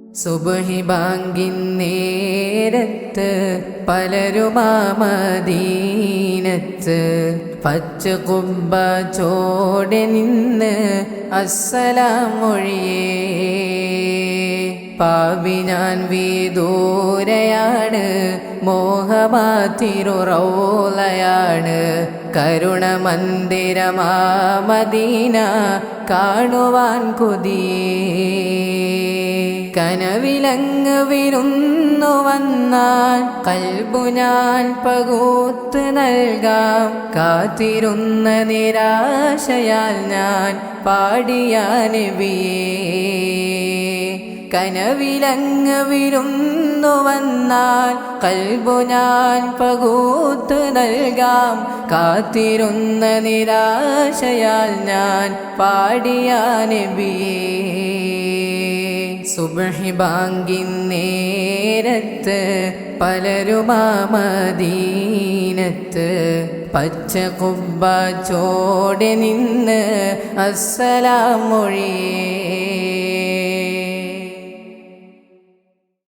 സുബ്ഹി ബാങ്കിൻ നേരത്ത് പലരുമാ മദീനത്ത് പച്ച കുബ്ബ ചോടെ നിന്ന് അസ്സലാം മൊഴിയേ. പാവി ഞാൻ വിദൂരയാണ്, മോഹമാതിരു റൗളയാണ്, കരുണമന്ദിരമാ മദീന കാണുവാൻ കൊതിയേ. കനവിലങ്ങ് വിരുന്നു വന്നാൽ കൽബു ഞാൻ പകുത്ത് നൽകാം, കാത്തിരുന്ന നിരാശയാൽ ഞാൻ പാടിയ നബിയേ. കനവിലങ്ങ് വിരുന്നു വന്നാൽ കൽബു ഞാൻ പകുത്ത് നൽകാം, കാത്തിരുന്ന നിരാശയാൽ ഞാൻ പാടിയ നബിയേ. സുബ്ഹി ബാങ്കിൻ നേരത്ത് പലരുമാ മദീനത്ത് പച്ച കുബ്ബ ചോടെ നിന്ന് അസ്സലാം മൊഴിയേ.